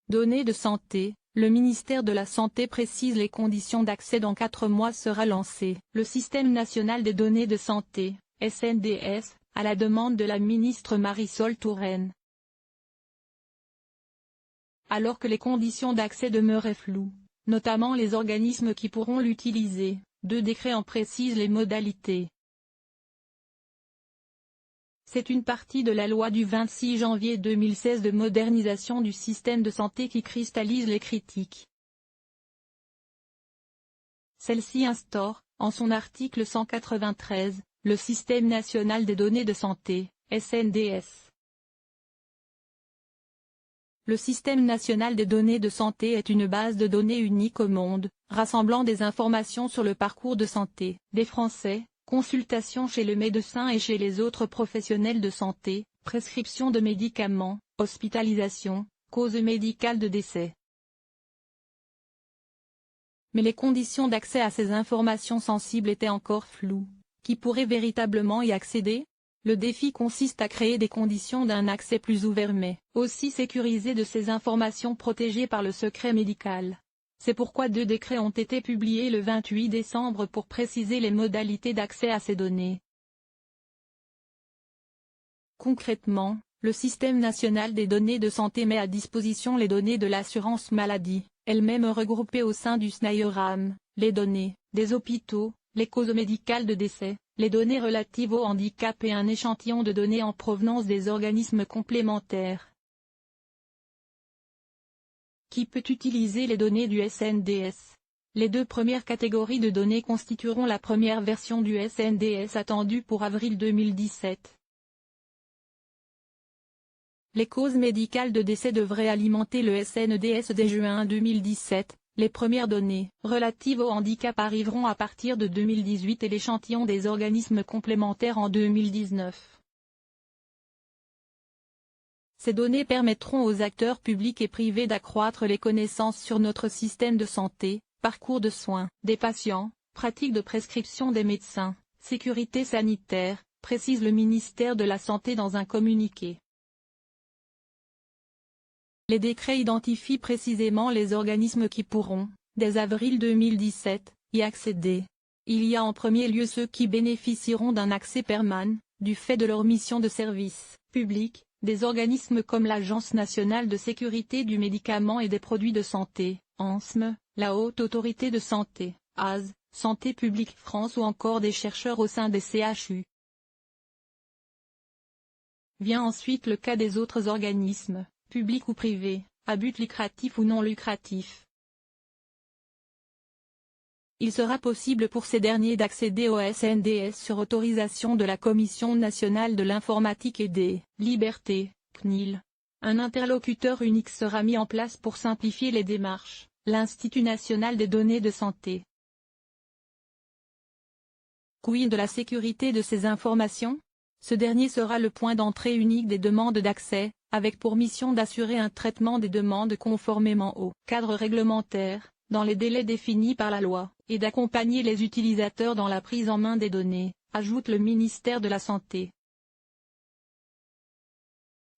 Données de santé. Le ministère de la Santé précise les conditions d'accès. Dans 4 mois sera lancé le Système national des données de santé, SNDS, à la demande de la ministre Marisol Touraine. Alors que les conditions d'accès demeuraient floues, notamment les organismes qui pourront l'utiliser, 2 décrets en précisent les modalités. C'est une partie de la loi du 26 janvier 2016 de modernisation du système de santé qui cristallise les critiques. Celle-ci instaure, en son article 193, le Système national des données de santé, SNDS. Le Système national des données de santé est une base de données unique au monde, rassemblant des informations sur le parcours de santé des Français, consultations chez le médecin et chez les autres professionnels de santé, prescription de médicaments, hospitalisation, cause médicale de décès. Mais les conditions d'accès à ces informations sensibles étaient encore floues. Qui pourrait véritablement y accéder? Le défi consiste à créer des conditions d'un accès plus ouvert mais aussi sécurisé de ces informations protégées par le secret médical. C'est pourquoi 2 décrets ont été publiés le 28 décembre pour préciser les modalités d'accès à ces données. Concrètement, le Système national des données de santé met à disposition les données de l'assurance maladie, elles-mêmes regroupées au sein du SNIERAM, les données des hôpitaux, les causes médicales de décès, les données relatives au handicap et un échantillon de données en provenance des organismes complémentaires. Qui peut utiliser les données du SNDS? Les 2 premières catégories de données constitueront la première version du SNDS attendue pour avril 2017. Les causes médicales de décès devraient alimenter le SNDS dès juin 2017. Les premières données relatives au handicap arriveront à partir de 2018 et l'échantillon des organismes complémentaires en 2019. Ces données permettront aux acteurs publics et privés d'accroître les connaissances sur notre système de santé, parcours de soins des patients, pratiques de prescription des médecins, sécurité sanitaire, précise le ministère de la Santé dans un communiqué. Les décrets identifient précisément les organismes qui pourront, dès avril 2017, y accéder. Il y a en premier lieu ceux qui bénéficieront d'un accès permanent, du fait de leur mission de service public, des organismes comme l'Agence nationale de sécurité du médicament et des produits de santé, ANSM, la Haute Autorité de Santé, AS, Santé publique France ou encore des chercheurs au sein des CHU. Vient ensuite le cas des autres organismes, publics ou privés, à but lucratif ou non lucratif. Il sera possible pour ces derniers d'accéder au SNDS sur autorisation de la Commission nationale de l'informatique et des libertés, CNIL. Un interlocuteur unique sera mis en place pour simplifier les démarches, l'Institut national des données de santé. Quid de la sécurité de ces informations? Ce dernier sera le point d'entrée unique des demandes d'accès, avec pour mission d'assurer un traitement des demandes conformément au cadre réglementaire, dans les délais définis par la loi, et d'accompagner les utilisateurs dans la prise en main des données, ajoute le ministère de la Santé.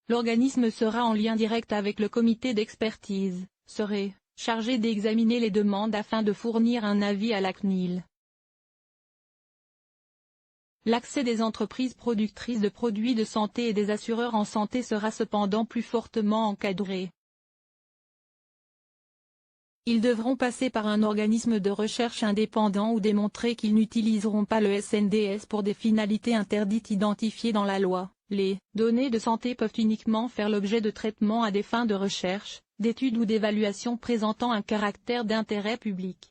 L'organisme sera en lien direct avec le comité d'expertise, serait chargé d'examiner les demandes afin de fournir un avis à la CNIL. L'accès des entreprises productrices de produits de santé et des assureurs en santé sera cependant plus fortement encadré. Ils devront passer par un organisme de recherche indépendant ou démontrer qu'ils n'utiliseront pas le SNDS pour des finalités interdites identifiées dans la loi. Les données de santé peuvent uniquement faire l'objet de traitements à des fins de recherche, d'études ou d'évaluation présentant un caractère d'intérêt public.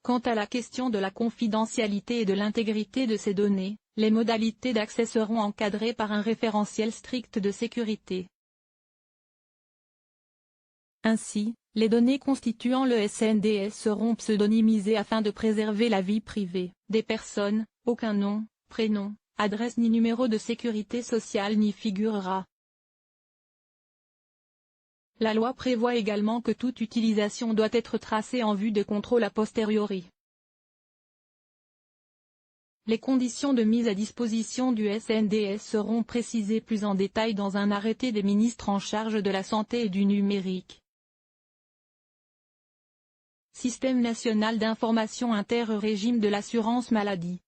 Quant à la question de la confidentialité et de l'intégrité de ces données, les modalités d'accès seront encadrées par un référentiel strict de sécurité. Ainsi, les données constituant le SNDS seront pseudonymisées afin de préserver la vie privée des personnes. Aucun nom, prénom, adresse ni numéro de sécurité sociale n'y figurera. La loi prévoit également que toute utilisation doit être tracée en vue de contrôle a posteriori. Les conditions de mise à disposition du SNDS seront précisées plus en détail dans un arrêté des ministres en charge de la santé et du numérique. Système national d'information inter-régime de l'assurance maladie.